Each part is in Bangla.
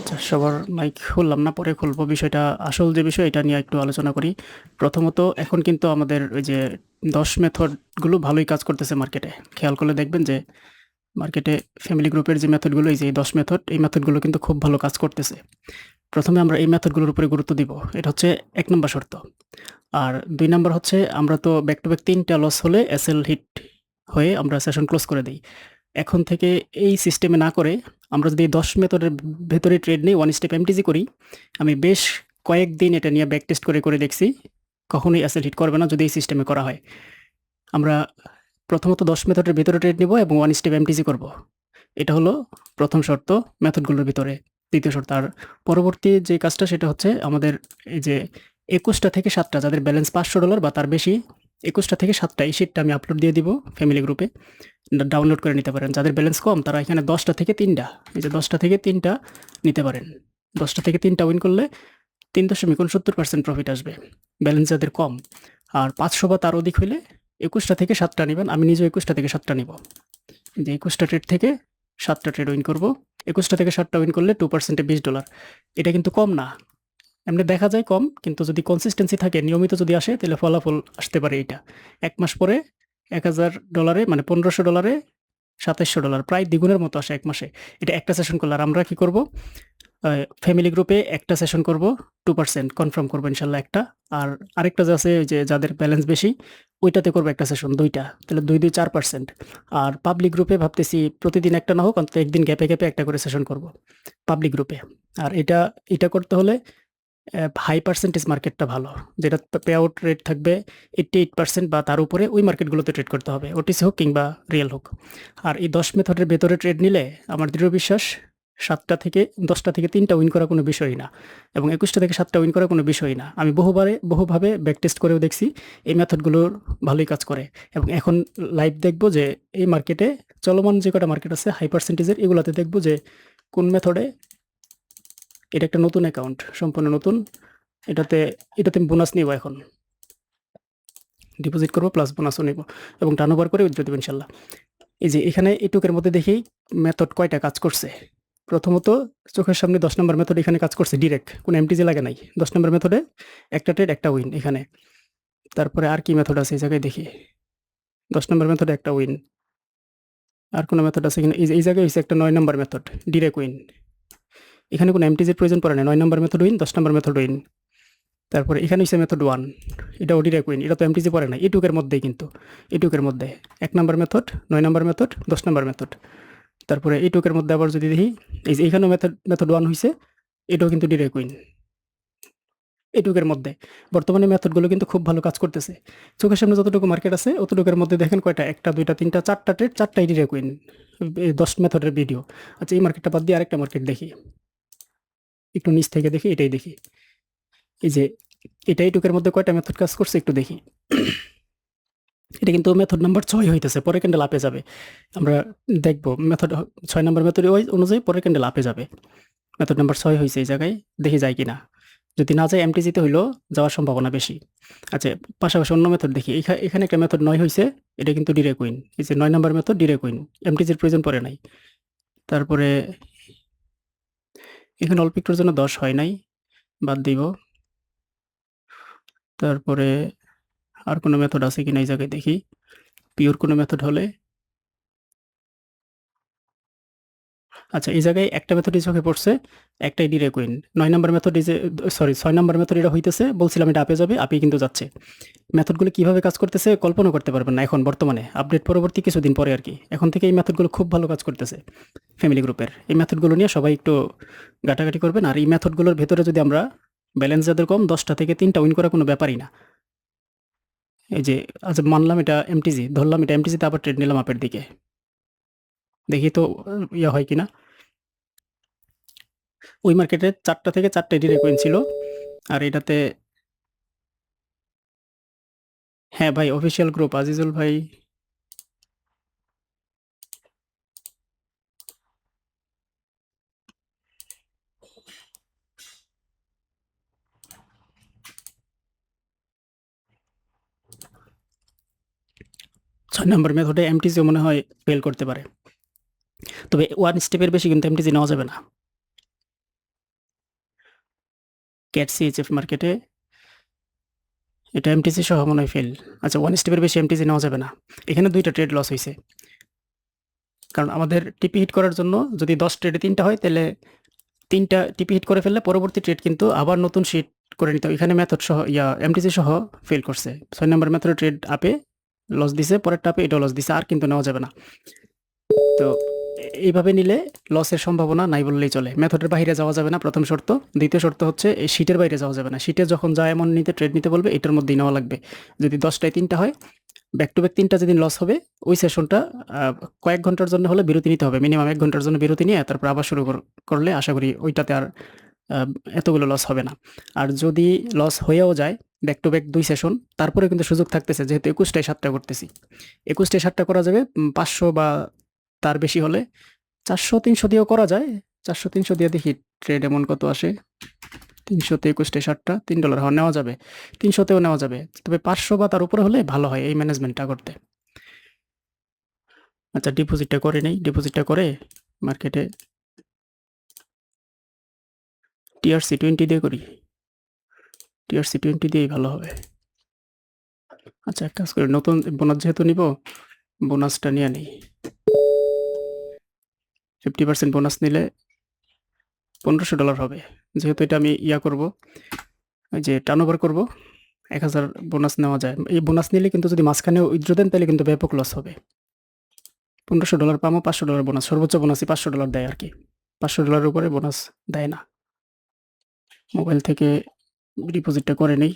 আচ্ছা, সবার মাইক খুললাম না, পরে খুলবো। বিষয়টা আসল যে বিষয় এটা নিয়ে একটু আলোচনা করি। প্রথমত এখন কিন্তু আমাদের ওই যে 10 মেথডগুলো ভালোই কাজ করতেছে মার্কেটে। খেয়াল করলে দেখবেন যে মার্কেটে ফ্যামিলি গ্রুপের যে মেথডগুলো, এই যে 10 মেথড, এই মেথডগুলো কিন্তু খুব ভালো কাজ করতেছে। প্রথমে আমরা এই মেথডগুলোর উপরে গুরুত্ব দিব। এটা হচ্ছে ১ নম্বর শর্ত। আর ২ নম্বর হচ্ছে আমরা তো ব্যাক টু ব্যাক ৩ টা লস হলে এসএল হিট হয়ে আমরা সেশন ক্লোজ করে দেই। এখন থেকে এই সিস্টেমে না করে আমরা যদি 10 মেথডের ভেতরে ট্রেড নিই, ওয়ান স্টেপ এমটিজি করি, আমি বেশ কয়েকদিন এটা নিয়ে ব্যাক টেস্ট করে দেখছি, কখনোই অ্যাসেল হিট করবে না যদি এই সিস্টেমে করা হয়। আমরা প্রথমত 10 মেথডের ভেতরে ট্রেড নিব এবং ওয়ান স্টেপ এমটিজি করব। এটা হলো প্রথম শর্ত মেথডগুলোর ভিতরে। দ্বিতীয় শর্ত, আর পরবর্তী যে কাজটা সেটা হচ্ছে আমাদের এই যে ২১টা থেকে ৭টা যাদের ব্যালেন্স $500 বা তার বেশি, ২১টা থেকে ৭টা এই শিটটা আমি আপলোড দিয়ে দিব ফ্যামিলি গ্রুপে। ডাউনলোড করে নিতে পারেন। যাদের ব্যালেন্স কম তারা এখানে 10টা থেকে 3টা, এই যে 10টা থেকে 3টা নিতে পারেন। 10টা থেকে 3টা উইন করলে ৩.৬৯% প্রফিট আসবে, ব্যালেন্স যাদের কম। আর ৫০০ বা তার অধিক হইলে ২১টা থেকে ৭টা নিবেন। আমি নিজেও ২১টা থেকে ৭টা নিব। যে ২১টা ট্রেড থেকে ৭টা ট্রেড উইন করব। ২১টা থেকে ৭টা উইন করলে 2%-এ $20। এটা কিন্তু কম না। এমনি দেখা যায় কম, কিন্তু যদি কনসিস্টেন্সি থাকে, নিয়মিত যদি আসে, তাহলে ফলাফল আসতে পারে এইটা। ১ মাস পরে $১,০০০ মানে $১৫০০ $২৭০০, প্রায় দ্বিগুণের মতো আসে ১ মাসে। এটা একটা সেশন করলে। আর আমরা কি করব? ফ্যামিলি গ্রুপে একটা সেশন করব, 2% কনফার্ম করব ইনশাল্লাহ একটা। আর আরেকটা যে আছে, ওই যে যাদের ব্যালেন্স বেশি, ওইটাতে করব একটা সেশন, ২টা। তাহলে ২, ২ 4%। আর পাবলিক গ্রুপে ভাবতেছি প্রতিদিন একটা না হোক, অন্তত একদিন গ্যাপে একটা করে সেশন করব পাবলিক গ্রুপে। আর এটা করতে হলে হাই পার্সেন্টেজ মার্কেটটা ভালো, যেটা পে আউট রেট থাকবে 88% বা তার উপরে, ওই মার্কেটগুলোতে ট্রেড করতে হবে, ওটিসি হোক কিংবা রিয়েল হোক। আর এই 10 মেথডের ভেতরে ট্রেড নিলে আমার দৃঢ় বিশ্বাস 7টা থেকে 10টা থেকে 3টা উইন করা কোনো বিষয়ই না, এবং 21টা থেকে 7টা উইন করা কোনো বিষয়ই না। আমি বহুভাবে ব্যাক টেস্ট করেও দেখছি এই মেথডগুলোর ভালোই কাজ করে। এবং এখন লাইভ দেখব যে এই মার্কেটে চলমান যে কটা মার্কেট আছে হাই পার্সেন্টেজের, এগুলাতে দেখব যে কোন মেথডে। এটা একটা নতুন অ্যাকাউন্ট, সম্পূর্ণ নতুন। এটাতে আমি বোনাস নিব এখন। ডিপোজিট করব প্লাস বোনাসও নিব এবং টার্নওভার করে উইথড্র দেব ইনশাল্লাহ। এই যে এখানে এটুকের মধ্যে দেখি মেথড কয়টা কাজ করছে। প্রথমত চোখের সামনে 10 নম্বর মেথড এখানে কাজ করছে ডিরেক্ট, কোনো এমটিজি লাগে নাই। 10 নম্বর মেথডে একটা ট্রেড একটা উইন এখানে। তারপরে আর কি মেথড আছে এই জায়গায় দেখি। 10 নম্বর মেথডে একটা উইন। আর কোনো মেথড আছে কিনা? এই জায়গায় হইছে একটা 9 নম্বর মেথড ডিরেক্ট উইন। এখানে কোনো এমটিজির প্রয়োজন পড়ে না। 9 নম্বর মেথড উইন, 10 নম্বর মেথড উইন। তারপরে এখানে হচ্ছে মেথড 1, এটা ডিরেক্ট উইন। এটা তো এমটিজি পড়ে না, এটুকের মধ্যেই কিন্তু। এটুকের মধ্যে 1 নম্বর মেথড, 9 নম্বর মেথড, 10 নম্বর মেথড। তারপরে এইটুকের মধ্যে আবার যদি দেখি, এই যে এখানেও মেথড 1 হইছে, এটাও কিন্তু ডিরেক্ট উইন। এটুকের মধ্যে বর্তমানে মেথডগুলো কিন্তু খুব ভালো কাজ করতেছে। চোখের সামনে যতটুকু মার্কেট আছে অতটুকুর মধ্যে দেখেন কয়টা, 1টা 2টা 3টা 4টা ট্রেড, 4টাই ডিরেক্ট উইন। 10 মেথডের ভিডিও। আচ্ছা, এই মার্কেটটা বাদ দিয়ে আরেকটা মার্কেট দেখি, একটু নিচ থেকে দেখি, এটাই দেখি। এই যে এটা এইটুকের মধ্যে কয়টা মেথড কাজ করছে একটু দেখি। এটা কিন্তু মেথড নাম্বার 6 হইতেছে, পরের ক্যান্ডেল আপে যাবে। আমরা দেখব মেথড 6 নাম্বার মেথড অনুযায়ী পরের ক্যান্ডেল আপে যাবে। মেথড নাম্বার 6 হইছে এই জায়গায়, দেখি যায় কিনা। যদি না যায় এমটিজিতে হইলেও যাওয়ার সম্ভাবনা বেশি। আচ্ছা, পাশাপাশি অন্য মেথড দেখি। এখানে একটা মেথড 9 হইছে, এটা কিন্তু ডিরেক্ট উইন। এই যে 9 নাম্বার মেথড ডিরেক্ট উইন, এমটিজির প্রয়োজন পড়ে নাই। তারপরে এখানে অল্প একটুর জন্য 10 হয় নাই, বাদ দিব। তারপরে আর কোনো মেথড আছে কিনা এই জায়গায় দেখি, পিওর কোনো মেথড হলে। আচ্ছা, এই জায়গায় একটা মেথডই চোখে পড়ছে, একটাই ডিরেক্ট উইন। 9 নাম্বার মেথড এই যে, সরি 6 নাম্বার মেথড এটা হইতেছে, বলছিলাম এটা আপে যাবে, আপেই কিন্তু যাচ্ছে। মেথডগুলো কিভাবে কাজ করতেছে কল্পনা করতে পারবেন না এখন বর্তমানে, আপডেট পরবর্তী কিছুদিন পরে আর কি। এখন থেকে এই মেথডগুলো খুব ভালো কাজ করতেছে ফ্যামিলি গ্রুপের। এই মেথডগুলো নিয়ে সবাই একটু ঘাটাঘাটি করবেন। আর এই মেথডগুলোর ভেতরে যদি আমরা ব্যালেন্স যাদের কম, 10টা থেকে 3টা উইন করা কোনো ব্যাপারই না। এই যে আচ্ছা, মানলাম এটা এমটিজি, ধরলাম এটা এমটিজিতে, আবার ট্রেড নিলাম আপের দিকে, দেখি তো ইয়া হয় কিনা। ওই মার্কেটে 4টা থেকে 4টাই ডিরেক্ট উইন ছিল। আর এটাতে, হ্যাঁ ভাই, অফিসিয়াল গ্রুপ আজিজুল ভাই। 6 নাম্বার মেথডে এমটিজিও মনে হয় ফেল করতে পারে, তবে ওয়ান স্টেপের বেশি কিন্তু এমটিজি নেওয়া যাবে না। ক্যাট সিএইচএফ মার্কেটে এটা এমটিসি সহ মনে হয় ফেল। আচ্ছা, 1 স্টেপের বেশি এমটিসি নেওয়া যাবে না। এখানে 2টা ট্রেড লস হইছে। কারণ আমাদের টিপি হিট করার জন্য যদি 10 ট্রেডে 3টা হয় তাহলে 3টা টিপি হিট করে ফেললে পরবর্তী ট্রেড কিন্তু আবার নতুন শিট করে নিতে হবে। এখানে মেথড সহ এমটিসি সহ ফেল করছে। 6 নাম্বার মেথডে ট্রেড আপে লস দিছে, পরেরটা আপে এটাও লস দিছে, আর কিন্তু নেওয়া যাবে না। তো এইভাবে নিলে লসের সম্ভাবনা নাই বললেই চলে। মেথডের বাইরে যাওয়া যাবে না, প্রথম শর্ত। দ্বিতীয় শর্ত হচ্ছে এই শিটের বাইরে যাওয়া যাবে না। শিটে যখন যা এমন নিতে ট্রেড নিতে বলবে এটার মধ্যেই নেওয়া লাগবে। যদি 10টায় 3টা হয়, ব্যাক টু ব্যাক 3টা যেদিন লস হবে ওই সেশনটা কয়েক ঘন্টার জন্য হলে বিরতি নিতে হবে। মিনিমাম 1 ঘন্টার জন্য বিরতি নিয়ে তারপর আবার শুরু করলে আশা করি ওইটাতে আর এতগুলো লস হবে না। আর যদি লস হয়েও যায় ব্যাক টু ব্যাক 2 সেশন, তারপরে কিন্তু সুযোগ থাকতেছে, যেহেতু 21টায় 7টা করতেছি। 21টায় 7টা করা যাবে 500 বা তার বেশি হলে 400-300 দিয়েও করা যায়। 400-300 দিয়ে দেখি ট্রেড এমন কত আসে। 300-তে 21টায় 7টা $3 নেওয়া যাবে। 300তেও নেওয়া যাবে। তবে 500 বা তার উপরে হলে ভালো হয় এই ম্যানেজমেন্টটা করতে। আচ্ছা, ডিপোজিটটা করে নেই। ডিপোজিটটা করে মার্কেটে TRC20 দিয়ে করি। TRC20 দিয়েই ভালো হবে। আচ্ছা, এক কাজ করি, নতুন বোনাস যেহেতু নিব, বোনাসটা নিয়ে নিই। 50% বোনাস নিলে $1500 হবে। যেহেতু এটা আমি করব, ওই যে টার্নওভার করব, 1000 বোনাস নেওয়া যায়। এই বোনাস নিলে কিন্তু যদি মাঝখানে উইথড্র দেন তাহলে কিন্তু ব্যাপক লস হবে। $1500 পাবো, $500 বোনাস। সর্বোচ্চ বোনাসই $500 দেয় আর কি। $500 উপরে বোনাস দেয় না। মোবাইল থেকে ডিপোজিটটা করে নেই।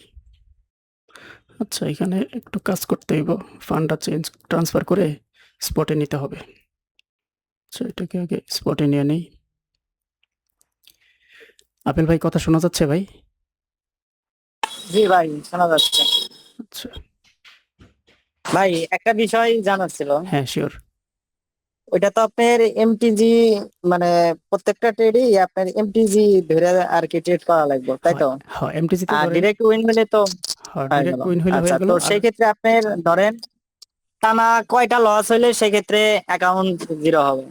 আচ্ছা, এখানে একটু কাজ করতে হইব। ফান্ডটা ট্রান্সফার করে স্পটে নিতে হবে। আচ্ছা, এটাকে আগে স্পটে নিয়ে নেই। আপেল ভাই, কথা শোনা যাচ্ছে ভাই? জি ভাই, শোনা যাচ্ছে। আচ্ছা, ভাই, একটা বিষয় জানার ছিল। হ্যাঁ শিওর। ওইটা তো আপনার এমটিজি, মানে প্রত্যেকটা ট্রেডই আপনার এমটিজি ধরে আর কি ট্রেড করা লাগবে, তাই তো? হ্যাঁ, এমটিসিতে আর ধরেন। ডিরেক্ট উইন হলে তো হ্যাঁ, হয়ে ডিরেক্ট গেল। উইন হইলে আচ্ছা, হয়ে গেল। তো আর সেই ক্ষেত্রে আপনার ধরেন টানা কয়টা লস হইলে সেই ক্ষেত্রে অ্যাকাউন্ট জিরো হবে?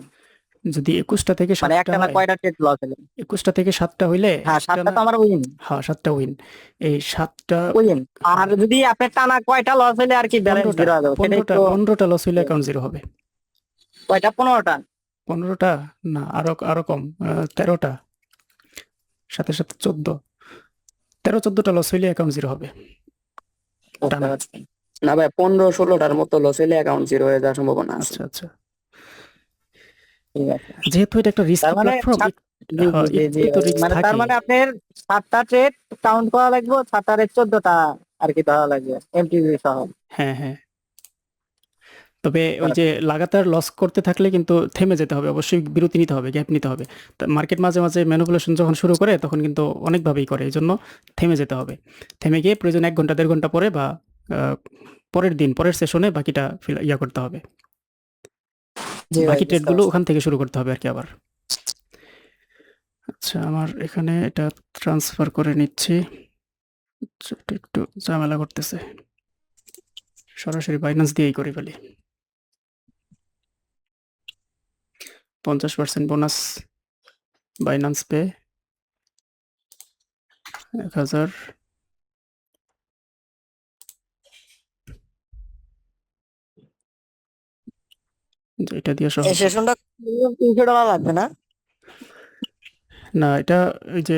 যদি 21টা থেকে মানে 7টা একটানা হয়, কয়টা ট্রেড লস হলে? 21টা থেকে 7টা হইলে হ্যাঁ, একটা 7টা না। তো আমার উইন। হ্যাঁ, 7টা উইন। এই 7টা, উইন। আর হ্যাঁ, যদি আপনার টানা কয়টা লস হইলে আর কি ব্যালেন্স 15টা জিরো হয়ে যাবে, সেটা 15টা একটু 15টা লস হইলে অ্যাকাউন্ট জিরো হবে। কয়টা? 15টা? 15টা না, আরো কম। 13টা, সাথে সাথে 13-14টা লস হইলে অ্যাকাউন্ট জিরো হবে বুঝতে টানা। পারছি। না ভাই, 15-16টার মতো লস হইলে অ্যাকাউন্ট জিরো হয়ে যাওয়ার সম্ভাবনা আছে। আচ্ছা আচ্ছা, ঠিক আছে। যেহেতু এটা একটা তার রিস্কি মানে প্ল্যাটফর্ম, জি জি হ্যাঁ, জি জি একটু তো ভাই। রিস্ক মানে তার থাকে। মানে আপনার 7টা ট্রেড কাউন্ট করা লাগবে, 7টারে 14টা আর কি ধরা লাগবে এমটিভি সহ। হ্যাঁ হ্যাঁ, তবে ওই যে লাগাতার লস করতে থাকলে কিন্তু থেমে যেতে হবে, অবশ্যই বিরতি নিতে হবে, গ্যাপ নিতে হবে। মার্কেট মাঝে মাঝে ম্যানিপুলেশন যখন শুরু করে তখন কিন্তু অনেকভাবেই করে, এই জন্য থেমে যেতে হবে। থেমে গিয়ে প্রয়োজন 1 ঘন্টা 1.5 ঘন্টা পরে বা পরের দিন, পরের সেশনে বাকিটা করতে হবে। জি ভাই, বাকি বুঝতে ট্রেডগুলো পারছি। ওখান থেকে শুরু করতে হবে আর কি আবার। আচ্ছা, আমার এখানে এটা ট্রান্সফার করে নিচ্ছি। আচ্ছা, এটা একটু ঝামেলা করতেছে, সরাসরি বাইন্যান্স দিয়েই করে ফেলি। 50% বোনাস বাইন্যান্স পে 1000। এটা দিয়ে এই সহজ। সেশনটা $300 লাগবে না? না, এটা ওই যে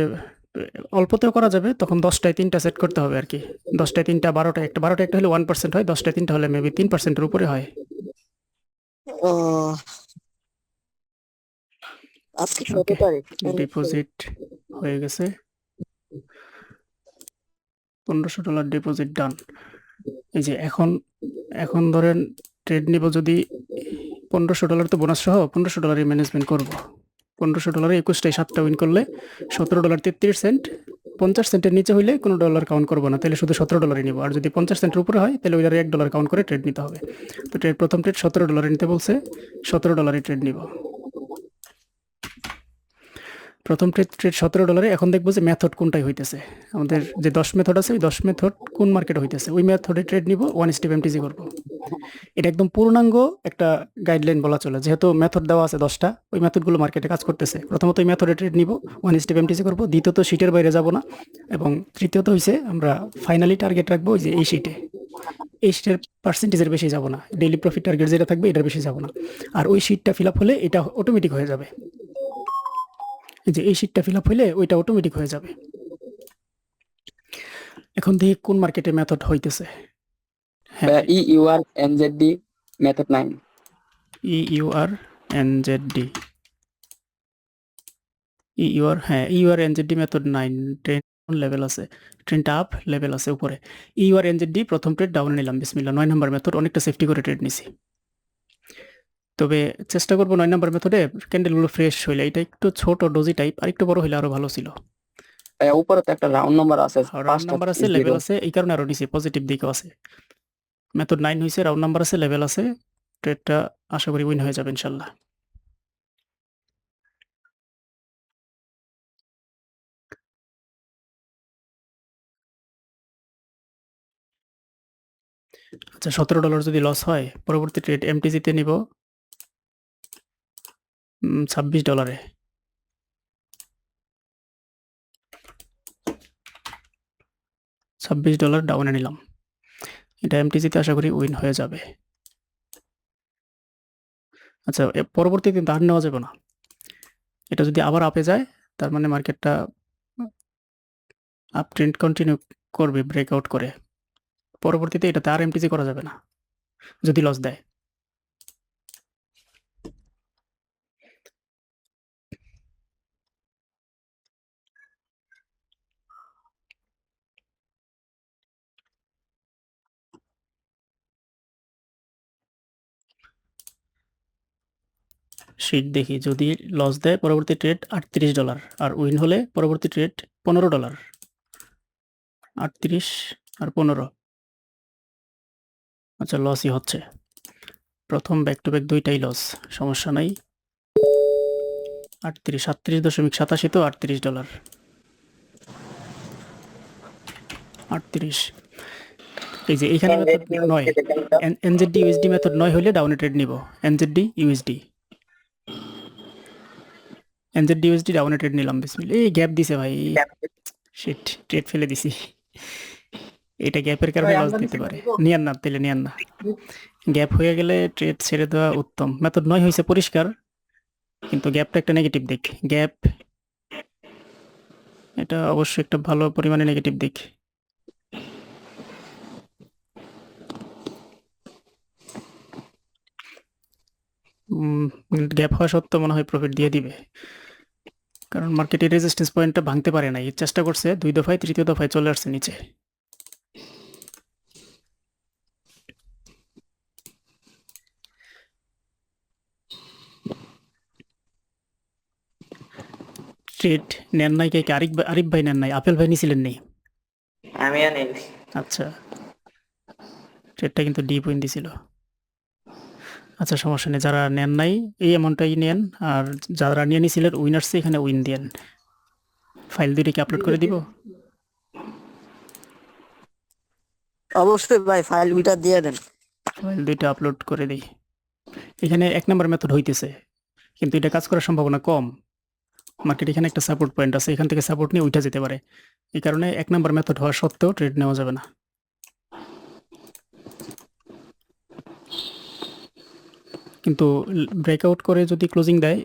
অল্পতেও করা যাবে, তখন 10টায় 3টা সেট করতে হবে আর কি। 10টায় 3টা, 12টায় একটা, 12টায় একটা হলে 1% হয়, 10টায় 3টা হলে মেবি 3%-এর উপরে হয়। ও আজকে কত ওকে, তারিখ? ডিপোজিট হয়ে গেছে। $1500 ডিপোজিট ডান। এই যে এখন ধরেন ট্রেড নিব, যদি $1500 তো বোনাস সহ $1500 ম্যানেজমেন্ট করব। $1500 21টায় 7টা উইন করলে $17.33। 50 সেন্টের নিচে হইলে কোনো ডলার কাউন্ট করবো না, তাহলে শুধু $17 নিব। আর যদি 50 সেন্টের উপরে হয় তাহলে ওইটার $1 কাউন্ট করে ট্রেড নিতে হবে। তো প্রথম ট্রেড $17 নিতে বলছে, $17 ট্রেড নিব। প্রথম ট্রেড $17, এখন দেখবো যে মেথড কোনটাই হইতেছে। আমাদের যে 10 মেথড আছে ওই 10 মেথড কোন মার্কেটে হইতেছে ওই মেথডে ট্রেড নিব, ওয়ান স্টেপ এমটিজি করব। এটা একদম পূর্ণাঙ্গ একটা গাইডলাইন বলা চলে, যেহেতু মেথড দেওয়া আছে 10টা, ওই মেথডগুলো মার্কেটে কাজ করতেছে। প্রথমত ওই মেথডে ট্রেড নিব, ওয়ান স্টেপ এমটিজি করব। দ্বিতীয়ত শিটের বাইরে যাব না, এবং তৃতীয়ত হইছে আমরা ফাইনালি টার্গেট রাখবো ওই যে এই শিটে, এই শিটের পার্সেন্টেজের বেশি যাব না, ডেইলি প্রফিট টার্গেট যেটা থাকবে এটার বেশি যাব না। আর ওই শিটটা ফিল আপ হলে এটা অটোমেটিক হয়ে যাবে, এই যে এই শিটটা ফিল আপ হলে ওইটা অটোমেটিক হয়ে যাবে। এখন দেখি কোন মার্কেটে মেথড হইতেছে। হ্যাঁ, ইউআর এনজেডডি মেথড 9। EURNZD, হ্যাঁ EURNZD মেথড 9 ট্রেন্ড লেভেল আছে, ট্রেন্ড আপ লেভেল আছে উপরে। EURNZD প্রথম ট্রেড ডাউনে নিলাম, বিসমিল্লাহ। 9 নাম্বার মেথড, অনেকটা সেফটি করে ট্রেড নিছি। তবে চেষ্টা করবো 9 নাম্বার মেথডে ক্যান্ডেলগুলো ফ্রেশ হইলে, এটা একটু ছোট ডোজি টাইপ, আর একটু বড় হইলে আরো ভালো ছিল। উপরে তো একটা রাউন্ড নাম্বার আছে, রাউন্ড নাম্বার আছে, লেভেল আছে, এই কারণে আরো নিচে পজিটিভ দিকেও আছে। মেথড 9 হইছে, রাউন্ড নাম্বার আছে, লেভেল আছে, ট্রেডটা আশা করি উইন হয়ে যাবে ইনশাল্লাহ। আচ্ছা, $17 যদি লস হয়, পরবর্তী ট্রেড এমটিজিতে নিব $26। $26 ডাউনে নিলাম, এটা এমটিজিতে আশা করি উইন হয়ে যাবে। আচ্ছা, পরবর্তীতে কিন্তু আর নেওয়া যাবে না। এটা যদি আবার আপে যায়, তার মানে মার্কেটটা আপ ট্রেন্ড কন্টিনিউ করবে ব্রেকআউট করে। পরবর্তীতে এটাতে আর এমটিজি করা যাবে না যদি লস দেয়। শিট দেখি, যদি লস দেয় পরবর্তী ট্রেড $38, আর উইন হলে পরবর্তী ট্রেড $15। 38 আর 15, আচ্ছা লসই হচ্ছে। প্রথম ব্যাক টু ব্যাক দুইটাই লস, সমস্যা নাই। 38.87 তো $38। 38, এই যে এইখানে মেথড 9, এনজেডডি ইউএসডি মেথড 9 হলে ডাউনে ট্রেড নিব। এনজেডডি ইউএসডি ডাউনে ট্রেড নিলাম, বিসমিল্লাহ। এই গ্যাপ দিছে ভাই, শিট, ট্রেড ফেলে দিছি। এটা গ্যাপের কারণে লস দিতে পারে, নিয়ান না তাইলে, নিয়ান না। গ্যাপ হয়ে গেলে ট্রেড ছেড়ে দেওয়া উত্তম। মেথড 9 হয়েছে পরিষ্কার, কিন্তু গ্যাপটা একটা নেগেটিভ দিক। গ্যাপ এটা অবশ্যই একটা ভালো পরিমাণে নেগেটিভ দিক। গ্যাপ হওয়া সত্ত্বেও মনে হয় প্রফিট দিয়ে দিবে, কারণ মার্কেটের রেজিস্ট্যান্স পয়েন্টটা ভাঙতে পারে নাই, চেষ্টা করছে 2 দফায়, তৃতীয় দফায় চলে আসছে নিচে। ট্রেড নেন নাই কে? আরিফ ভাই নেন নাই, আপেল ভাই নিছিলেন নেই? আমি নেই। আচ্ছা, ট্রেডটা কিন্তু ডিপ উইন দিছিল। আচ্ছা, সমস্যা নেই, যারা নেন নাই এই অ্যামাউন্টটাই নেন, আর যারা নিয়ে নিছিলেন উইন আসছে, এখানে উইন দেন। ফাইল দুইটাকে আপলোড করে দিব। অবশ্যই ভাই, ফাইল দুইটা দিয়ে দেন। ফাইল দুইটা আপলোড করে দিই। এখানে 1 নাম্বার মেথড হইতেছে, কিন্তু এটা কাজ করার সম্ভাবনা কম। মার্কেট এখানে একটা সাপোর্ট পয়েন্ট আছে, এখান থেকে সাপোর্ট নিয়ে উঠা যেতে পারে। এই কারণে 1 নাম্বার মেথড হওয়া সত্ত্বেও ট্রেড নেওয়া যাবে না। কিন্তু ব্রেকআউট করে যদি ক্লোজিং দেয়,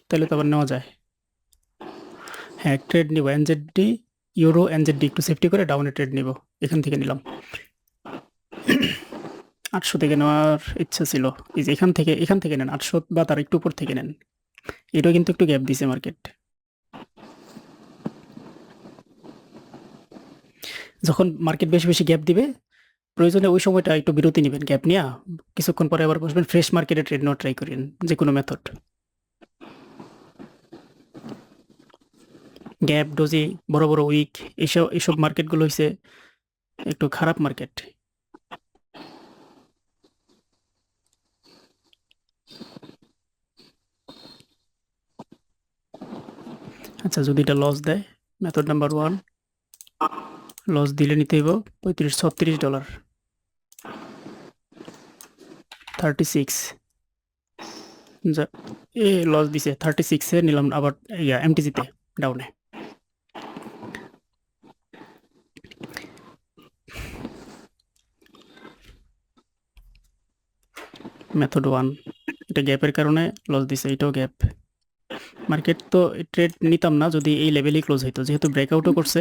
তাহলে তো আবার নেওয়া যায়। হ্যাঁ, ট্রেড নিব এনজেডডি, ইউরো এনজেডডি, একটু সেফটি করে ডাউনে ট্রেড নিব। এখান থেকে নিলাম। 800 থেকে নেওয়ার ইচ্ছা ছিল, এই যে এখান থেকে নেন, 800 বা তার একটু উপর থেকে নেন। এটাও কিন্তু একটু গ্যাপ দিছে মার্কেট। যখন মার্কেট বেশি বেশি গ্যাপ দিবে, প্রয়োজনে ওই সময়টা একটু বিরতি নেবেন, গ্যাপ নিয়ে কিছুক্ষণ পরে আবার বসবেন, ফ্রেশ মার্কেটে ট্রেড নেওয়া ট্রাই করেন, যে কোনো মেথড। গ্যাপ, ডোজি, বড় বড় উইক, এইসব মার্কেটগুলো হচ্ছে একটু খারাপ মার্কেট। আচ্ছা যদি এটা লস দেয়, মেথড নাম্বার 1 লস দিলে নিতে হইব $35-36, 36 যা লস দিছে 36 এ নিলাম আবার এমটিজিতে ডাউনে। মেথড 1 এটা গ্যাপের কারণে লস দিছে, এটাও গ্যাপ। মার্কেট তো ট্রেড নিতাম না যদি এই লেভেলেই ক্লোজ হইতো, যেহেতু ব্রেকআউটও করছে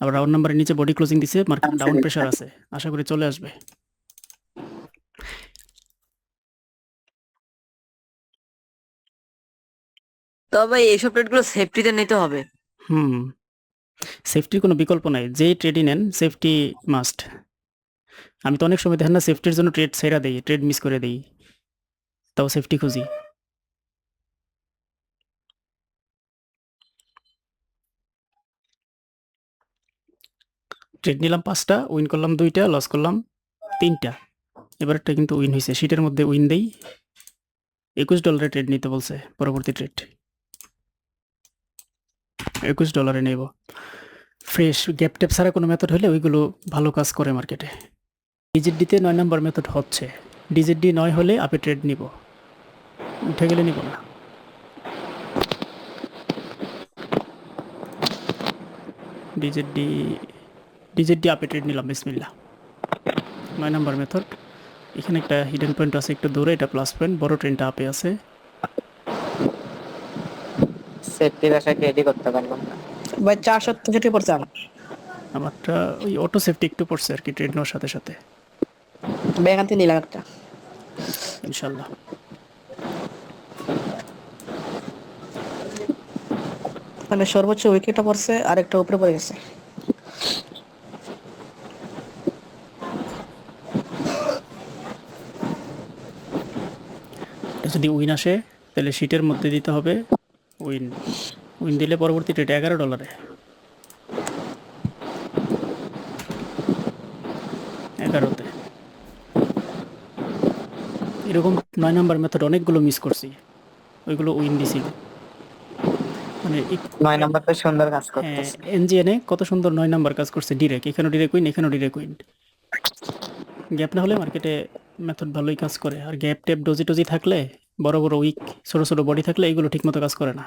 আবার রাউন্ড নাম্বারের নিচে বডি ক্লোজিং দিছে, মার্কেট ডাউন প্রেশার আছে, আশা করি চলে আসবে। তবে এইসব ট্রেডগুলো সেফটিতে নিতে হবে। হুম, সেফটির কোনো বিকল্প নাই, যেই ট্রেডই নেন সেফটি মাস্ট। আমি তো অনেক সময় দেখেন না সেফটির জন্য ট্রেড ছেড়া দেই, ট্রেড মিস করে দেই, তাও সেফটি খুঁজি। ট্রেড নিলাম 5টা, উইন করলাম 2টা, লস করলাম 3টা। এবারটা কিন্তু উইন হয়েছে, শিটের মধ্যে উইন দেই। $21 ট্রেড নিতে বলছে, পরবর্তী ট্রেড $21 নেব। ফ্রেশ গ্যাপ ট্যাপ ছাড়া কোনো মেথড হলে ওইগুলো ভালো কাজ করে মার্কেটে। ডিজিট-ডিতে 9 নাম্বার মেথড হচ্ছে, ডিজিট-ডি 9 হলে আপে ট্রেড নিব, উঠে গেলে নিব না। ডিজিট-ডি ডিজিট-ডি আপে ট্রেড নিলাম, বিসমিল্লাহ। 9 নাম্বার মেথড, এখানে একটা হিডেন পয়েন্ট আছে একটু দূরে, এটা প্লাস পয়েন্ট, বড় ট্রেনটা আপে আছে। সেফটির আশায় ট্রেডই করতে পারলাম না। ভাই 463 পড়ছে আমার। আমারটা ওই অটো সেফটি একটু পড়ছে আর কি, ট্রেড নেওয়ার সাথে সাথে। ব্যাংক থেকে নিলাম একটা। ইনশাল্লাহ। মানে সর্বোচ্চ উইকেটটা পড়ছে আর একটা উপরে পড়ে গেছে। এটা যদি উইন আসে তাহলে শিটের মধ্যে দিতে হবে উইন। উইন দিলে পরবর্তী ট্রেড $11, 11তে। এরকম 9 নাম্বার মেথড অনেকগুলো মিস করছি, ওইগুলো উইন দিছিল। মানে 9 নাম্বার তো সুন্দর কাজ হ্যাঁ, করতেছে। এনজিএনে কত সুন্দর 9 নাম্বার কাজ করছে, ডিরেক্ট এখানেও ডিরেক্ট উইন, এখানেও ডিরেক্ট উইন। গ্যাপ না হলে মার্কেটে মেথড ভালোই কাজ করে, আর গ্যাপ ট্যাপ ডোজি টোজি থাকলে, বড় বড় উইক ছোট ছোট বডি থাকলে এগুলো ঠিকমতো কাজ করে না।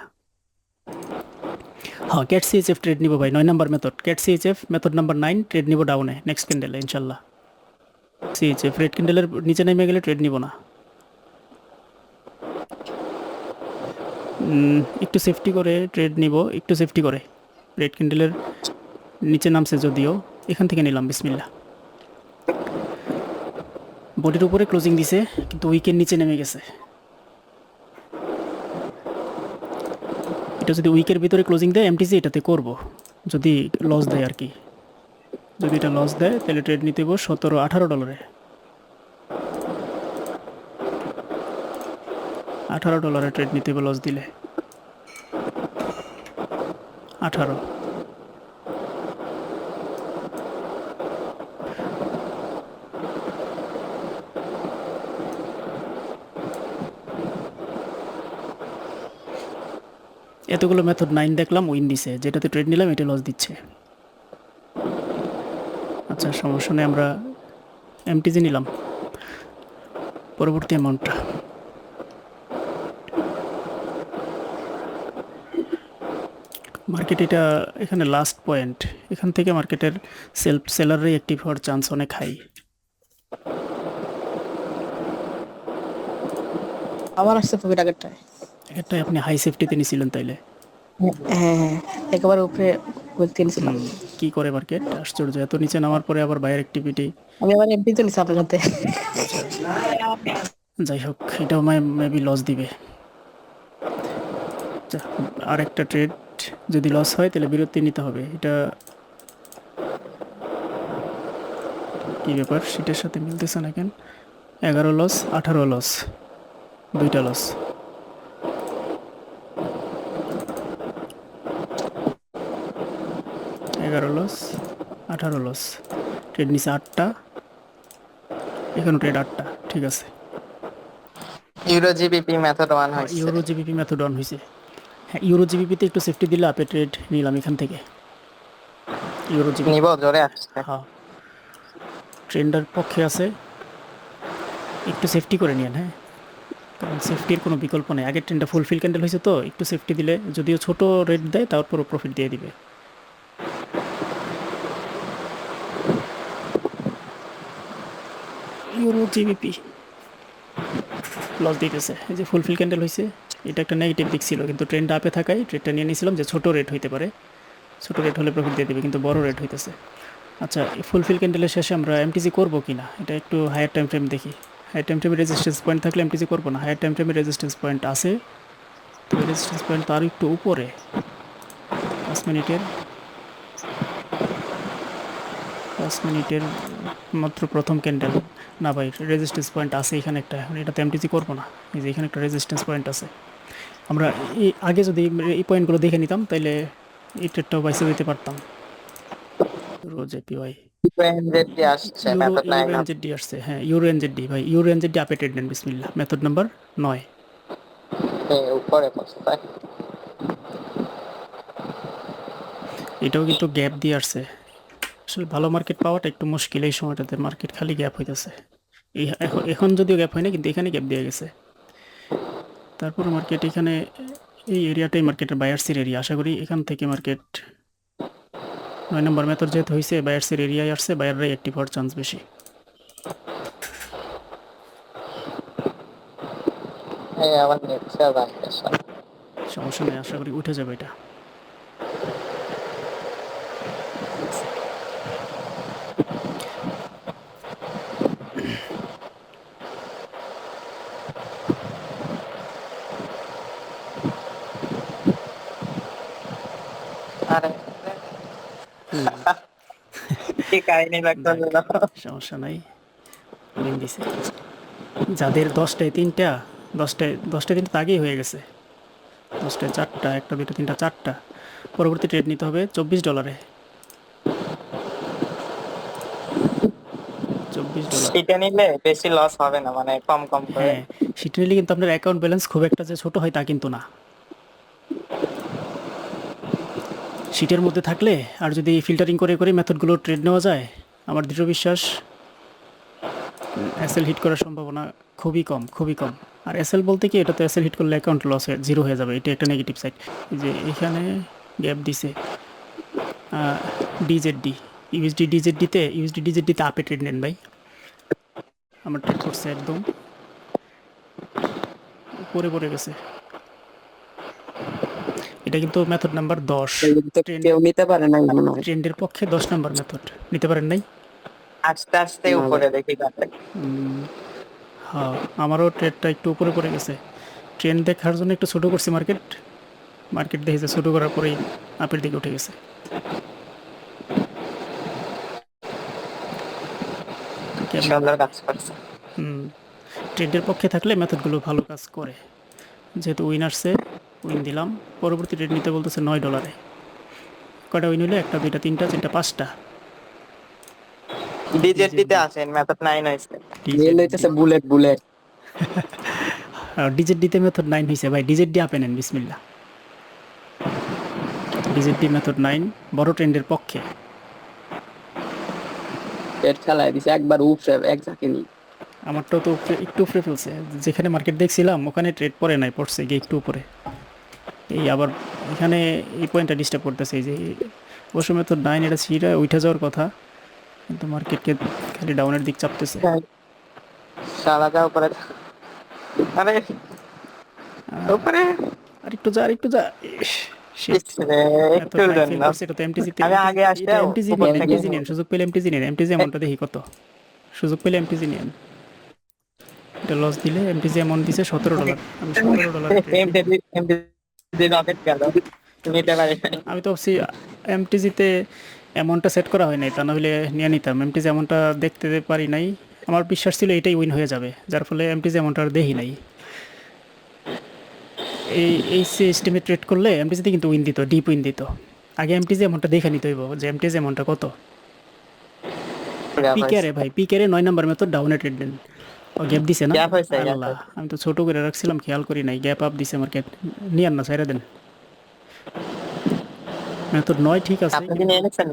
হ্যাঁ, ক্যাট সিএইচএফ ট্রেড নিব ভাই, 9 number method cat CHF method number 9 trade নিব ডাউনে নেক্সট ক্যান্ডেলে ইনশাল্লাহ। সিএইচএফ রেড ক্যান্ডেলের নিচে নেমে গেলে ট্রেড নিব না। একটু সেফটি করে ট্রেড নিব, একটু সেফটি করে। রেড ক্যান্ডেলের নিচে নামছে যদিও, এখান থেকে নিলাম, বিসমিল্লাহ। বডির উপরে ক্লোজিং দিছে কিন্তু উইকের নিচে নেমে গেছে। এটা যদি উইকের ভিতরে ক্লোজিং দেয় এমটিসি এটাতে করব, যদি লস দেয় আর কি। যদি এটা লস দেয় তাহলে ট্রেড নিতে হইব $17-18, $18 ট্রেড নিতে হবে লস দিলে। 18। এতগুলো মেথড 9 দেখলাম উইন দিছে, যেটাতে ট্রেড নিলাম এটা লস দিচ্ছে। আচ্ছা সমস্যা নেই, আমরা এমটিজি নিলাম পরবর্তী অ্যামাউন্টটা। মার্কেট এটা এখানে লাস্ট পয়েন্ট, এখান থেকে মার্কেটের সেলাররাই অ্যাক্টিভ হওয়ার চান্স অনেক হাই। আবার আসছে প্রফিট আগেরটায়। এটাই আপনি হাই সেফটিতে নিছিলেন তাইলে। হ্যাঁ হ্যাঁ, একেবারে উপরে কিনেছিলাম। কি করে মার্কেট আশ্চর্য, এত নিচে নামার পরে আবার বায়ার অ্যাক্টিভিটি। আমি আবার এমপি তো নিছি আপনার সাথে। আচ্ছা যাই হোক, এটাও মেবি লস দিবে। আর একটা ট্রেড যদি লস হয় তাহলে বিরতি নিতে হবে। এটা কি ব্যাপার, সেটার সাথে মিলতেছে না কেন? 11 লস, 18 লস, 2টা লস। Loss, 18 loss. ট্রেড নিচে 8টা, এখানে ট্রেড 8টা, ঠিক আছে। ইউরো জিবিপি মেথড 1 হইছে। ইউরো জিবিপি মেথড অন হয়েছে। হ্যাঁ, ইউরো জিবিপিতে একটু সেফটি দিলে আপে ট্রেড নিলাম এখান থেকে। ইউরো জিবি, নিব জোরে আসছে। হ্যাঁ, ট্রেন্ডার পক্ষে আছে, একটু সেফটি করে নিন। হ্যাঁ, কারণ সেফটির কোনো বিকল্প নেই। আগের ট্রেনটা ফুলফিল ক্যান্ডেল হয়েছে, তো একটু সেফটি দিলে যদিও ছোট রেট দেয় তারপরও প্রফিট দিয়ে দিবে। ইউরো জিবিপি লস দিতেছে, এই যে ফুলফিল ক্যান্ডেল হয়েছে, এটা একটা নেগেটিভ দিক ছিল, কিন্তু ট্রেনটা আপে থাকায় ট্রেডটা নিয়ে নিয়েছিলাম যে ছোট রেট হইতে পারে, ছোট রেট হলে প্রফিট দিয়ে দেবে, কিন্তু বড় রেট হইতেছে। আচ্ছা, ফুলফিল ক্যান্ডেলের শেষে আমরা এমটিজি করবো কিনা এটা একটু হায়ার টাইম ফ্রেম দেখি। হায়ার টাইম ফ্রেমে রেজিস্ট্যান্স পয়েন্ট থাকলে এমটিজি করবো না, হায়ার টাইম ফ্রেমে রেজিস্ট্যান্স পয়েন্ট আছে, তো রেজিস্ট্যান্স পয়েন্ট তার একটু উপরে 5 মিনিটের মাত্র প্রথম ক্যান্ডেল। না ভাই, রেজিস্ট্যান্স পয়েন্ট আছে এখানে একটা, এখন এটাতে এমটিজি করবো না, এই যে এখানে একটা রেজিস্ট্যান্স পয়েন্ট আছে। আমরা আগে যদি এই পয়েন্টগুলো দেখে নিতাম তাহলে এই ট্রেডটাও বাইসে দিতে পারতাম। রোজ এপিওয়াই ইউএনজেডি আসছে ইউরো মেথড 9 এনজেডডি আসছে, হ্যাঁ ইউরো এনজেডডি ভাই, ইউরো এনজেডডি আপে ট্রেড নেন বিসমিল্লাহ, মেথড নাম্বার 9। উপরে পৌঁছায়। এটাও কিন্তু গ্যাপ দিয়ে আসছে, আসলে ভালো মার্কেট পাওয়াটা একটু মুশকিল এই সময়টাতে, মার্কেট খালি গ্যাপ হইতেছে। এই এখন যদিও গ্যাপ হয় না, কিন্তু এখানে গ্যাপ দিয়ে গেছে। তারপর মার্কেট এখানে এই এরিয়াটাই মার্কেটের বায়ার্সের এরিয়া, আশা করি এখান থেকে মার্কেট 9 নম্বর মেথড যেহেতু হয়েছে বায়ার্সের এরিয়ায় আসছে, বায়াররাই অ্যাক্টিভ হওয়ার চান্স বেশি। আবার নিচ্ছে ভাই, সমস্যা নেই, আশা করি উঠে যাবে এটা। আরে কি কাহিনী লাগতো না। সমস্যা নাই, উইন দিছে। যাদের 10টায় 3টা, 10টায় 3টা আগেই হয়ে গেছে, 10টায় 4টা, 1টা 2টা 3টা 4টা, পরবর্তী ট্রেড নিতে হবে $24। $24। এটা নিলে বেশি লস হবে না, মানে কম কম করে। হ্যাঁ, সেটা নিলে কিন্তু আপনার অ্যাকাউন্ট ব্যালেন্স খুব একটা যে ছোট হয় তা কিন্তু না। শীটের মধ্যে থাকলে আর যদি ফিল্টারিং করে করে মেথডগুলো ট্রেড নেওয়া যায়, আমার দৃঢ় বিশ্বাস এসএল হিট করার সম্ভাবনা খুবই কম, খুবই কম। আর এসএল বলতে কি, এটা তো এসএল হিট করলে অ্যাকাউন্ট লস হয়ে জিরো হয়ে যাবে, এটা একটা নেগেটিভ সাইড। যে এখানে গ্যাপ দিছে ডিজেডডি, ইউএসডি ডিজেডডিতে আপে ট্রেড নেন ভাই, আমার ট্রেড করছে একদম উপরে পড়ে গেছে। এটা কিন্তু মেথড নাম্বার 10, কেউ নিতে পারে না মনে হয়। ট্রেন্ডের পক্ষে 10 নাম্বার মেথড। নিতে পারেন নাই? আস্তে আস্তে উপরে দেখি যাচ্ছে। হ্যাঁ, আমারও ট্রেডটা একটু উপরে পড়ে গেছে। ট্রেন্ড দেখার জন্য একটু ছোটো করছি মার্কেট দেখেছে, ছোটো করার পরেই আপের দিকে উঠে গেছে। সুন্দর কাজ করছে। ট্রেডের পক্ষে থাকলে মেথডগুলো ভালো কাজ করে। যেহেতু উইনার্সে উইন দিলাম, পরবর্তী ট্রেড নিতে বলতেছে $9। কয়টা উইন হইলো? 1টা 2টা 3টা 4টা 5টা। ডিজেডডিতে আছেন মেথড 9 হইছে। রিয়েল হইতেছে বুলেট। ডিজেডডিতে মেথড 9 হয়েছে ভাই, ডিজেডডি আপে নেন বিসমিল্লা। ডিজেডডি মেথড 9 বড় ট্রেন্ডের পক্ষে। পেট খেলায় দিছে একবার উপরে এক ঝাঁকিনি। আমারটাও তো একটু উপরে ফেলছে, যেখানে মার্কেট দেখছিলাম ওখানে ট্রেড পড়ে নাই, পড়ছে গিয়ে একটু উপরে। এই আবার এখানে এই পয়েন্টটা ডিস্টার্ব করতেছে, এই যে অবশ্য মেথড 9 এটা সিটা উঠে যাওয়ার কথা, কিন্তু মার্কেটকে খালি ডাউনের দিক চাপতেছে। সারা যা উপরে। আরে উপরে আর একটু যা ইস, shit। এত একটু high fail জন্য করছে, এটা তো MTG তে, আমি আগে আসতে এটা MTG নেন, MTG নেন, সুযোগ পেলে MTG নেন, MTG অ্যামাউন্টটা দেখি কত, সুযোগ পেলে MTG নেন। এটা লস দিলে MTG অ্যামাউন্ট দিছে $17, আমি $17 আমি তো ভাবছি এমটিজিতে অ্যামাউন্টটা সেট করা হয় নাই, তা না হলে নিয়ে নিতাম। এমটিজি অ্যামাউন্টটা দেখতে পারি নাই, আমার বিশ্বাস ছিল এটাই উইন হয়ে যাবে, যার ফলে এমটিজি অ্যামাউন্টটা আর দেখি নাই। এই সিস্টেমে ট্রেড করলে এমটিজিতে কিন্তু উইন দিত, ডিপ উইন দিত। আগে এমটিজি অ্যামাউন্টটা দেখে নিতে হইব যে এমটিজি অ্যামাউন্টটা কত। পিকারে ভাই, পিকারে 9 নাম্বার মেথড ডাউনে ট্রেড দেন। ও গ্যাপ দিছে না, আল্লাহ আমি তো ছোট করে রাখছিলাম, খেয়াল করি নাই, গ্যাপ আপ দিছে মার্কেট, নিয়ার না ছাইরা দেন। মেথড 9 ঠিক আছে, আপনি কি কিন্তু নিয়ে নিচ্ছেন?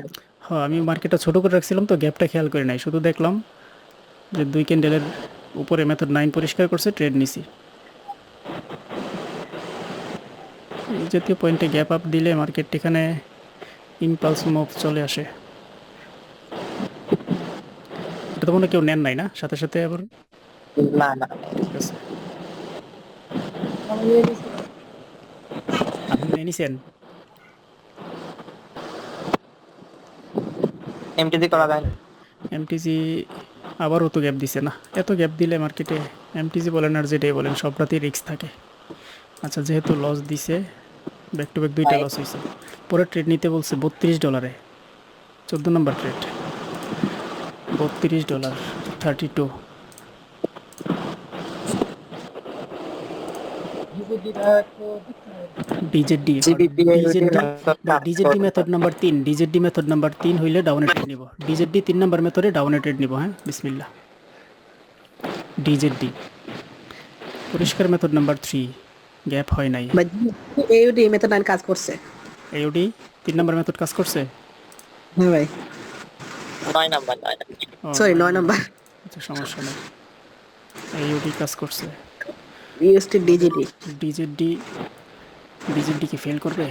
হ্যাঁ আমি মার্কেটটা ছোট করে রাখছিলাম তো গ্যাপটা খেয়াল করি নাই, শুধু দেখলাম যে 2 ক্যান্ডেলের উপরে মেথড 9 পরিষ্কার করছে, ট্রেড নিছি। এই জাতীয় পয়েন্টে গ্যাপ আপ দিলে মার্কেট এখানে ইম্পালস মুভ চলে আসে। এটা তো মনে হয় কেউ নেন নাই না সাথে সাথে আবার? না না, ঠিক আছে, আপনি নিয়ে নিছেন। এমটিজি করা যায় না। এমটিজি আবারও তো গ্যাপ দিছে না, এত গ্যাপ দিলে মার্কেটে এমটিজি বলেন আর যেটাই বলেন সবটাতেই রিস্ক থাকে। আচ্ছা যেহেতু লস দিছে, ব্যাক টু ব্যাক দুইটা লস হয়েছে, পরে ট্রেড নিতে বলছে $32, 14 নম্বর trade, $32 32। DZD GBP DZD method number 3, DZD method number 3 হইলে ডাউনে ট্রেড নিব। ডিজেডডি 3 নাম্বার মেথডে ডাউনে ট্রেড নিব। হ্যাঁ বিসমিল্লাহ। ডিজেডডি পরিষ্কার মেথড নাম্বার 3, গ্যাপ হয় নাই। ভাই এইডি মেথড 9 কাজ করছে। এওডি 3 নাম্বার মেথড কাজ করছে। হ্যাঁ ভাই, 9 নাম্বার 9 ও, সরি 9 নাম্বার। আচ্ছা সমস্যা নেই, এওডি কাজ করছে। ইউএসটি ডিজিটি, ডিজেডডি ডিজেডডি কি ফেল করবে?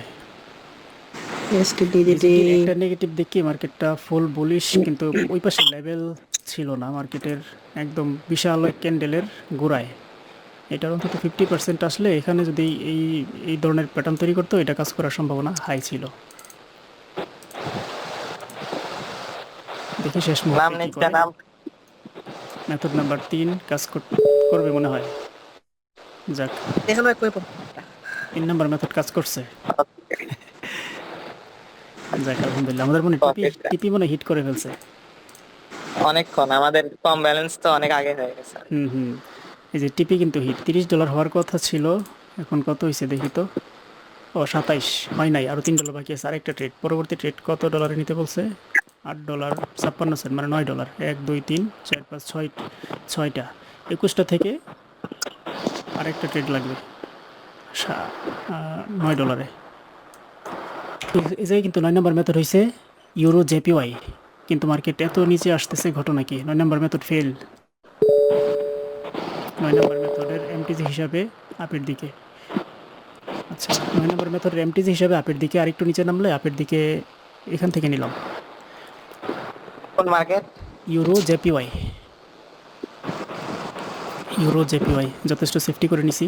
ইউএসটি ডিজিটি ডিজেডডির একটা নেগেটিভ দেখি মার্কেটটা ফুল বুলিশ, কিন্তু ওই পাশে লেভেল ছিল না মার্কেটের, একদম বিশাল ক্যান্ডেলের গোড়ায়। এটার অন্তত 50% আসলে এখানে যদি এই এই ধরনের প্যাটার্ন তৈরি করতো, এটা কাজ করার সম্ভাবনা হাই ছিল। দেখি শেষ নাম মুহূর্তে কি নিচ্ছে করে। নাম। মেথড নাম্বার 3 কাজ করবে মনে হয়। যাক, এখনো কই 3 নাম্বার মেথড কাজ করছে। যাক আলহামদুলিল্লাহ, আমাদের মনে টিপি টিপি মনে হিট করে ফেলছে। অনেকক্ষণ, আমাদের কম ব্যালেন্স তো অনেক আগে হয়ে গেছে। হুম, এই যে টিপি কিন্তু হিট, $30 হওয়ার কথা ছিল, এখন কত হয়েছে দেখি তো। ও 27 হয় নাই, আরও $3 বাকি আছে। আরেকটা ট্রেড, পরবর্তী ট্রেড কত ডলারে নিতে বলছে? $8.56, মানে $9। 1 2 3 4 5 6 6টা, 21টা থেকে আরেকটা ট্রেড লাগবে $9। এই জায়গায় কিন্তু 9 নম্বর মেথড হয়েছে ইউরো জেপিওয়াই, কিন্তু মার্কেট এত নিচে আসতেছে, ঘটনা কি? 9 নম্বর মেথড ফেল। 9 নম্বর মেথডের এমটিজি হিসাবে আপের দিকে। আচ্ছা 9 নম্বর মেথডের এমটিজি হিসাবে আপের দিকে, আরেকটু নিচে নামলে আপের দিকে। এখান থেকে নিলাম কোন market? Euro JPY, euro JPY যথেষ্ট সেফটি করে নিছি।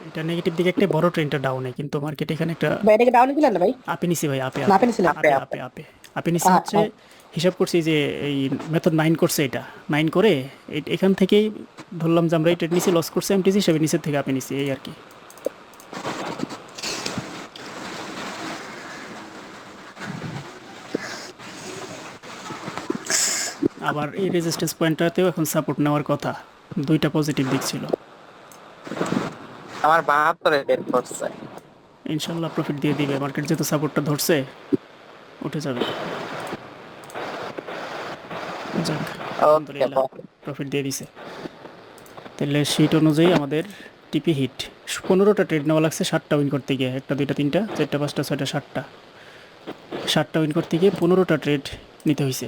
এটা নেগেটিভ দিকে একটা বড় ট্রেনটা ডাউনে, কিন্তু মার্কেট এখানে একটা ভাই এটাকে ডাউনে দিলেন না ভাই? আপে নিছি ভাই, আপে না, আপে নিছিলেন? আপে আপে আপে আপে নিছি হচ্ছে। হিসাব করছি যে এই মেথড 9 করছে, এটা 9 করে এখান থেকেই ধরলাম যে আমরা এই ট্রেড নিছি, লস করছে এমটিজি হিসাবে, নিচের থেকে আপে নিছি, এই আর কি। আবার এই রেজিস্ট্যান্স পয়েন্টটাতেও এখন সাপোর্ট নেওয়ার কথা, দুইটা পজিটিভ দিক ছিল। আমার 72 ডেট করছে। ইনশাল্লাহ প্রফিট দিয়ে দিবে, মার্কেট যেহেতু সাপোর্টটা ধরছে, উঠে যাবে। যাক আলহামদুলিল্লাহ, প্রফিট দিয়ে দিছে। তাহলে শিট অনুযায়ী আমাদের টিপি হিট 15টা ট্রেড নেওয়া লাগছে 7টা উইন করতে গিয়ে, 1 2 3 4 5 6 7টা উইন করতে গিয়ে 15টা ট্রেড নিতে হয়েছে,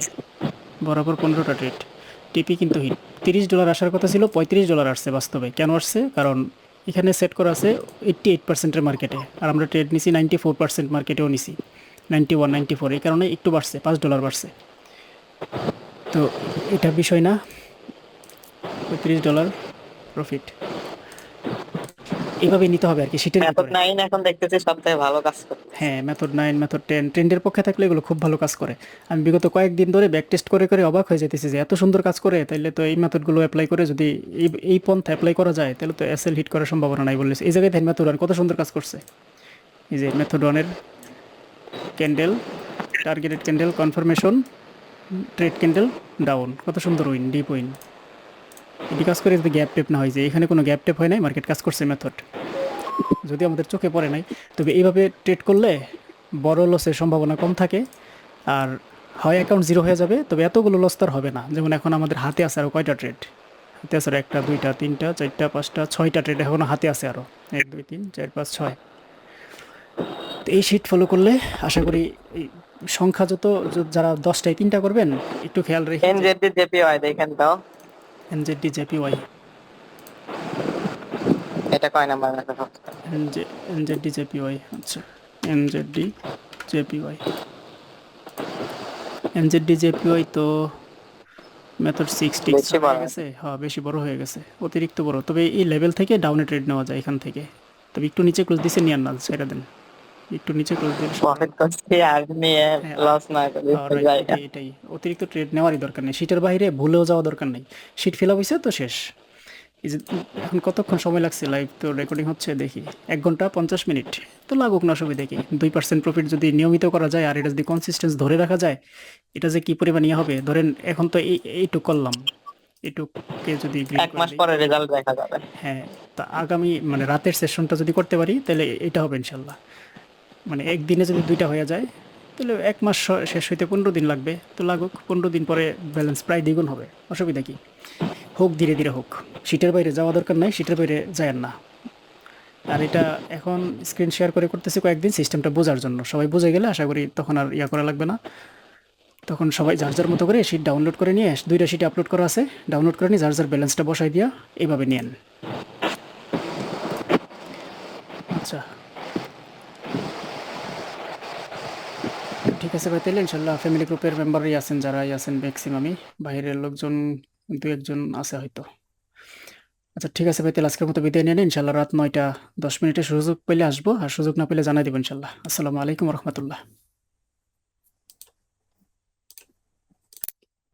বরাবর 15টা ট্রেড। টিপি কিন্তু হিট। $30 আসার কথা ছিল, $35 আসছে বাস্তবে। কেন আসছে? কারণ এখানে সেট করা আছে 88%-এর মার্কেটে, আর আমরা ট্রেড নিছি 94% মার্কেটেও নিছি, 91 94, এই কারণে একটু বাড়ছে, $5 বাড়ছে। তো এটা বিষয় না, $35 প্রফিট এভাবে নিতে হবে আর কি শীটের মেথড ভিতরে। 9 এখন দেখতেছি সবথেকে ভালো কাজ করে। হ্যাঁ মেথড 9 মেথড 10 ট্রেন্ডের পক্ষে থাকলে এগুলো খুব ভালো কাজ করে। আমি বিগত কয়েকদিন ধরে ব্যাক টেস্ট করে করে অবাক হয়ে যেতেছি যে এত সুন্দর কাজ করে, তাইলে তো এই মেথডগুলো অ্যাপ্লাই করে যদি এই পন্থা অ্যাপ্লাই করা যায়, তাহলে তো এসএল হিট করার সম্ভাবনা নাই বললেছে। এই জায়গায় মেথড 1 কত সুন্দর কাজ করছে। এই যে মেথড 1-এর candle, targeted candle, confirmation, trade candle, down, কত সুন্দর উইন, ডিপ উইন। এটি কাজ করে যদি গ্যাপ টেপ না হয়, যে এখানে কোনো গ্যাপ টেপ হয় নাই, মার্কেট কাজ করছে মেথড, যদি আমাদের চোখে পড়ে নাই। তবে এইভাবে ট্রেড করলে বড় লসের সম্ভাবনা কম থাকে, আর হয় অ্যাকাউন্ট জিরো হয়ে যাবে, তবে এতগুলো লস তো আর হবে না। যেমন এখন আমাদের হাতে আছে আরও কয়টা ট্রেড, হাতে আছে 1 2 3 4 5 6টা ট্রেড এখনও হাতে আছে, আরও 1 2 3 4 5 6। তো এই শিট ফলো করলে আশা করি এই সংখ্যা যারা 10টায় 3টা করবেন একটু খেয়াল রেখে এনজেডি জেপিওয়াই দেখেন তো এনজেডি জেপিওয়াই এটা কয় নাম্বার মেথড হচ্ছে এনজেডি জেপিওয়াই আচ্ছা এনজেডি জেপিওয়াই এনজেডি জেপিওয়াই তো মেথড 60 বেশি হয়ে বড় গেছে, হ্যাঁ বেশি বড় হয়ে গেছে, অতিরিক্ত বড়। তবে এই লেভেল থেকে ডাউনে ট্রেড নেওয়া যায় এখান থেকে। তবে একটু নিচে ক্লোজ দিছে নিয়ার না, ছেড়ে দেন, একটু নিচে ক্লোজ দিলে প্রফিট করছি আর নিয়ে হ্যাঁ, লস না করি যাই এটাই অতিরিক্ত ট্রেড নেওয়ারই দরকার নেই, শীটের বাইরে ভুলেও যাওয়া দরকার নেই। শীট ফিল আপ হয়েছে তো শেষ। এই যে এখন কতক্ষণ সময় লাগছে, লাইভ তো রেকর্ডিং হচ্ছে দেখি 1 ঘন্টা 50 মিনিট, তো লাগুক না অসুবিধা কি। 2% প্রফিট যদি নিয়মিত করা যায় আর এটা যদি কনসিস্টেন্স ধরে রাখা যায়, এটা যে কি পরিমাণ ইয়ে হবে। ধরেন এখন তো এইটুক করলাম, এইটুককে যদি গ্রিন এক করে মাস দিই, পরে রেজাল্ট দেখা যাবে হ্যাঁ তা আগামী মানে রাতের সেশনটা যদি করতে পারি তাহলে এটা হবে ইনশাল্লাহ। মানে একদিনে যদি 2টা হয়ে যায় তাহলে 1 মাস শেষ হইতে 15 দিন লাগবে, তো লাগুক, 15 দিন পরে ব্যালেন্স প্রায় দ্বিগুণ হবে, অসুবিধা কি। হোক ধীরে ধীরে হোক, শীটের বাইরে যাওয়া দরকার নাই, শীটের বাইরে যায় না। আর এটা এখন স্ক্রিন শেয়ার করে করতেছি কয়েকদিন সিস্টেমটা বোঝার জন্য, সবাই বুঝে গেলে আশা করি তখন আর ইয়া করা লাগবে না। তখন সবাই যার যার মতো করে শিট ডাউনলোড করে নিয়ে, 2টা শিটে আপলোড করা আছে, ডাউনলোড করে নিয়ে যার যার ব্যালেন্সটা বসাই দিয়া এইভাবে নিয়েন। আচ্ছা ঠিক আছে ভাই, তাহলে ইনশাল্লাহ ফ্যামিলি গ্রুপের মেম্বারই আছেন, যারাই আছেন ম্যাক্সিমামই, বাইরের লোকজন 2-1জন আছে হয়তো। আচ্ছা ঠিক আছে ভাই, তাহলে আজকের মতো বিদায় নিয়ে নিন। ইনশাল্লাহ রাত 9টা 10 মিনিটে সুযোগ পেলে আসবো, আর সুযোগ না পেলে জানাই দেবো ইনশাল্লাহ। আসসালামু আলাইকুম রহমতুল্লাহ।